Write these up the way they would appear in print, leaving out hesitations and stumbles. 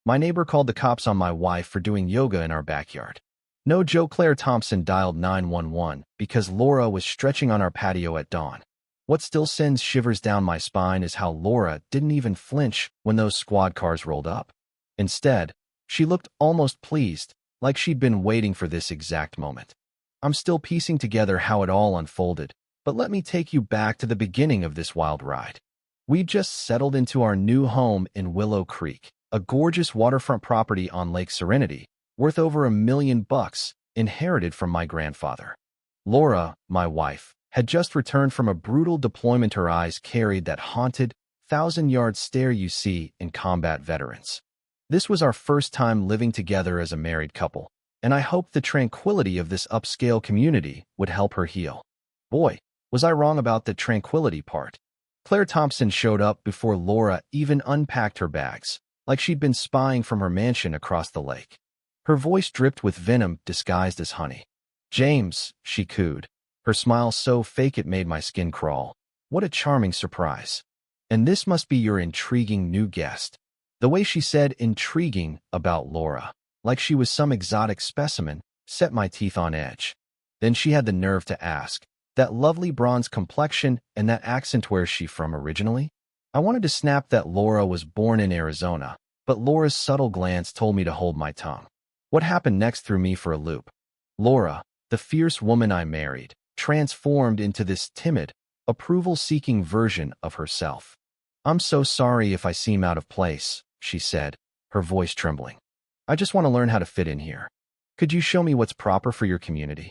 My neighbor called the cops on my wife for doing yoga in our backyard. No joke, Claire Thompson dialed 911 because Laura was stretching on our patio at dawn. What still sends shivers down my spine is how Laura didn't even flinch when those squad cars rolled up. Instead, she looked almost pleased, like she'd been waiting for this exact moment. I'm still piecing together how it all unfolded, but let me take you back to the beginning of this wild ride. We just settled into our new home in Willow Creek, a gorgeous waterfront property on Lake Serenity, worth over $1 million, inherited from my grandfather. Laura, my wife, had just returned from a brutal deployment. Her eyes carried that haunted, thousand-yard stare you see in combat veterans. This was our first time living together as a married couple, and I hoped the tranquility of this upscale community would help her heal. Boy, was I wrong about the tranquility part. Claire Thompson showed up before Laura even unpacked her bags, like she'd been spying from her mansion across the lake. Her voice dripped with venom disguised as honey. "James," she cooed, her smile so fake it made my skin crawl. "What a charming surprise. And this must be your intriguing new guest." The way she said intriguing about Laura, like she was some exotic specimen, set my teeth on edge. Then she had the nerve to ask, "That lovely bronze complexion and that accent, where's she from originally?" I wanted to snap that Laura was born in Arizona, but Laura's subtle glance told me to hold my tongue. What happened next threw me for a loop. Laura, the fierce woman I married, transformed into this timid, approval-seeking version of herself. "I'm so sorry if I seem out of place," she said, her voice trembling. "I just want to learn how to fit in here. Could you show me what's proper for your community?"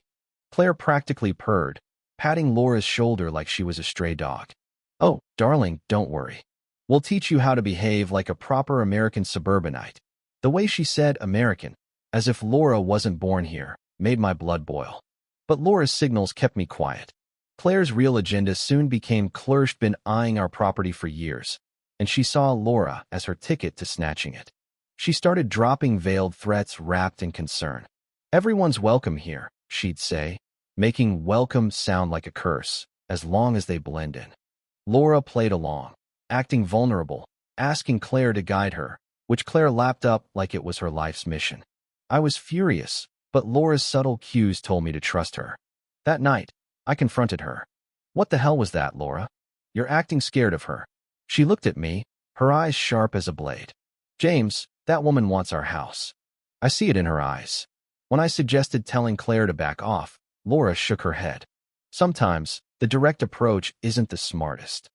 Claire practically purred, patting Laura's shoulder like she was a stray dog. "Oh, darling, don't worry. We'll teach you how to behave like a proper American suburbanite." The way she said American, as if Laura wasn't born here, made my blood boil. But Laura's signals kept me quiet. Claire's real agenda soon became Claire'd been eyeing our property for years, and she saw Laura as her ticket to snatching it. She started dropping veiled threats wrapped in concern. "Everyone's welcome here," she'd say, making welcome sound like a curse, as long as they blend in. Laura played along, acting vulnerable, asking Claire to guide her, which Claire lapped up like it was her life's mission. I was furious, but Laura's subtle cues told me to trust her. That night, I confronted her. "What the hell was that, Laura? You're acting scared of her." She looked at me, her eyes sharp as a blade. "James, that woman wants our house." I see it in her eyes. When I suggested telling Claire to back off, Laura shook her head. Sometimes, the direct approach isn't the smartest.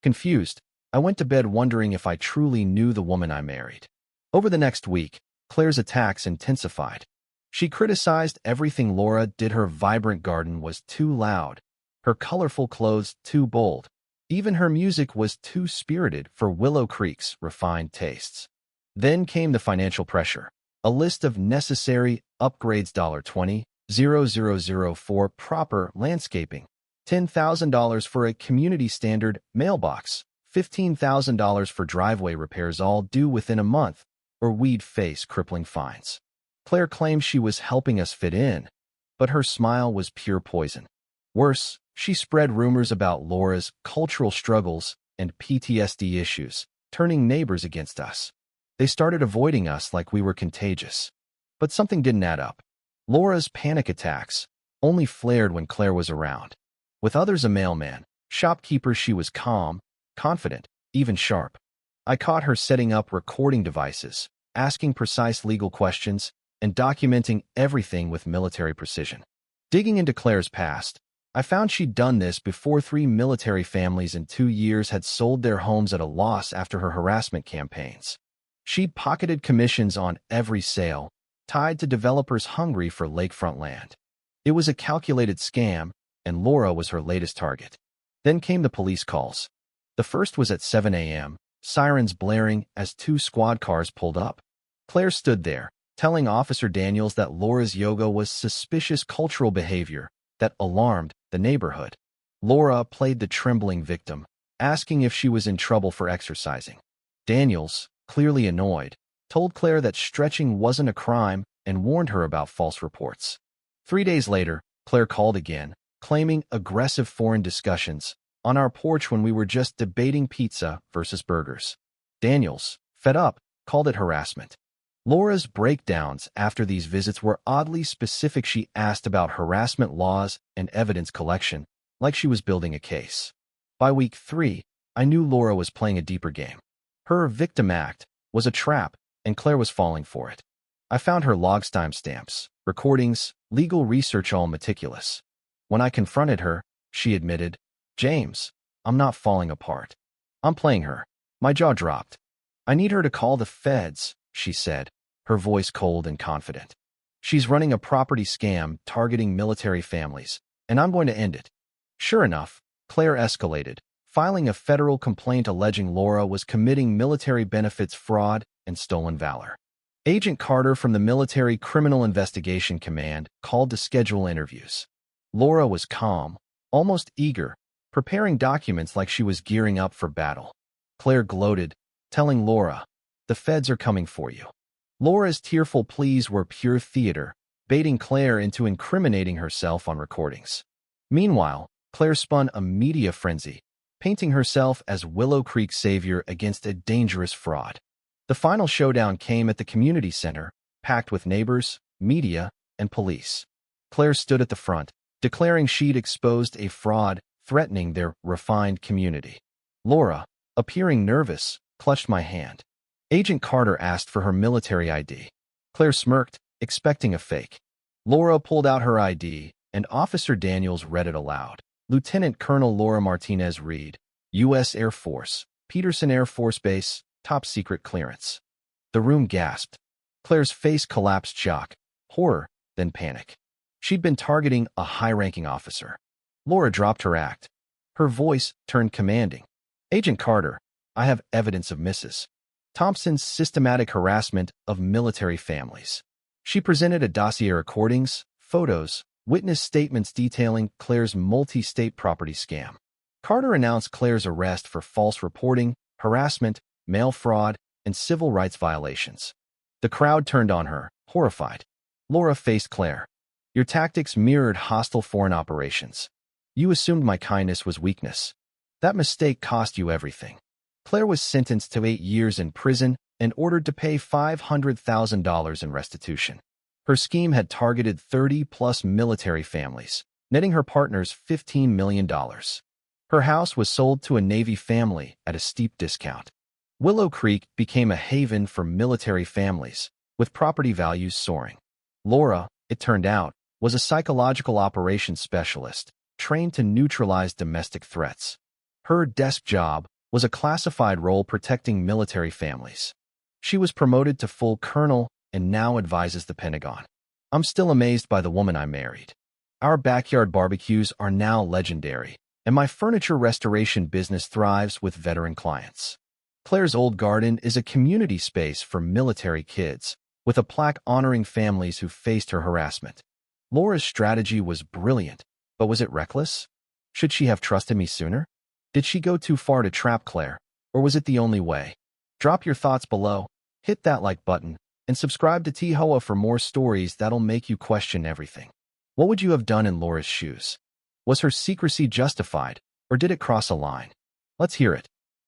Confused, I went to bed wondering if I truly knew the woman I married. Over the next week, Claire's attacks intensified. She criticized everything Laura did. Her vibrant garden was too loud, her colorful clothes too bold. Even her music was too spirited for Willow Creek's refined tastes. Then came the financial pressure. A list of necessary upgrades: $20,000 for proper landscaping, $10,000 for a community standard mailbox, $15,000 for driveway repairs, all due within a month, or we'd face crippling fines. Claire claimed she was helping us fit in, but her smile was pure poison. Worse, she spread rumors about Laura's cultural struggles and PTSD issues, turning neighbors against us. They started avoiding us like we were contagious. But something didn't add up. Laura's panic attacks only flared when Claire was around. With others, a mailman, shopkeepers, she was calm, confident, even sharp. I caught her setting up recording devices, asking precise legal questions, and documenting everything with military precision. Digging into Claire's past, I found she'd done this before. 3 military families in 2 years had sold their homes at a loss after her harassment campaigns. She'd pocketed commissions on every sale, tied to developers hungry for lakefront land. It was a calculated scam, and Laura was her latest target. Then came the police calls. The first was at 7 a.m., sirens blaring as 2 squad cars pulled up. Claire stood there, telling Officer Daniels that Laura's yoga was suspicious cultural behavior that alarmed the neighborhood. Laura played the trembling victim, asking if she was in trouble for exercising. Daniels, clearly annoyed, told Claire that stretching wasn't a crime and warned her about false reports. 3 days later, Claire called again, claiming aggressive foreign discussions on our porch when we were just debating pizza versus burgers. Daniels, fed up, called it harassment. Laura's breakdowns after these visits were oddly specific. She asked about harassment laws and evidence collection, like she was building a case. By week 3, I knew Laura was playing a deeper game. Her victim act was a trap, and Claire was falling for it. I found her logs, timestamps, recordings, legal research, all meticulous. When I confronted her, she admitted, "James, I'm not falling apart. I'm playing her." My jaw dropped. "I need her to call the feds," she said, her voice cold and confident. "She's running a property scam targeting military families, and I'm going to end it." Sure enough, Claire escalated, filing a federal complaint alleging Laura was committing military benefits fraud and stolen valor. Agent Carter from the Military Criminal Investigation Command called to schedule interviews. Laura was calm, almost eager, preparing documents like she was gearing up for battle. Claire gloated, telling Laura, "The feds are coming for you." Laura's tearful pleas were pure theater, baiting Claire into incriminating herself on recordings. Meanwhile, Claire spun a media frenzy, painting herself as Willow Creek's savior against a dangerous fraud. The final showdown came at the community center, packed with neighbors, media, and police. Claire stood at the front, declaring she'd exposed a fraud threatening their refined community. Laura, appearing nervous, clutched my hand. Agent Carter asked for her military ID. Claire smirked, expecting a fake. Laura pulled out her ID, and Officer Daniels read it aloud. "Lieutenant Colonel Laura Martinez Reed, U.S. Air Force, Peterson Air Force Base, top secret clearance." The room gasped. Claire's face collapsed, shock, horror, then panic. She'd been targeting a high-ranking officer. Laura dropped her act. Her voice turned commanding. "Agent Carter, I have evidence of Mrs. Thompson's systematic harassment of military families." She presented a dossier, recordings, photos, witness statements detailing Claire's multi-state property scam. Carter announced Claire's arrest for false reporting, harassment, mail fraud, and civil rights violations. The crowd turned on her, horrified. Laura faced Claire. "Your tactics mirrored hostile foreign operations. You assumed my kindness was weakness. That mistake cost you everything." Claire was sentenced to 8 years in prison and ordered to pay $500,000 in restitution. Her scheme had targeted 30-plus military families, netting her partners $15 million. Her house was sold to a Navy family at a steep discount. Willow Creek became a haven for military families, with property values soaring. Laura, it turned out, was a psychological operations specialist, trained to neutralize domestic threats. Her desk job was a classified role protecting military families. She was promoted to full colonel and now advises the Pentagon. I'm still amazed by the woman I married. Our backyard barbecues are now legendary, and my furniture restoration business thrives with veteran clients. Claire's old garden is a community space for military kids, with a plaque honoring families who faced her harassment. Laura's strategy was brilliant, but was it reckless? Should she have trusted me sooner? Did she go too far to trap Claire, or was it the only way? Drop your thoughts below, hit that like button, and subscribe to HOA for more stories that'll make you question everything. What would you have done in Laura's shoes? Was her secrecy justified, or did it cross a line? Let's hear it.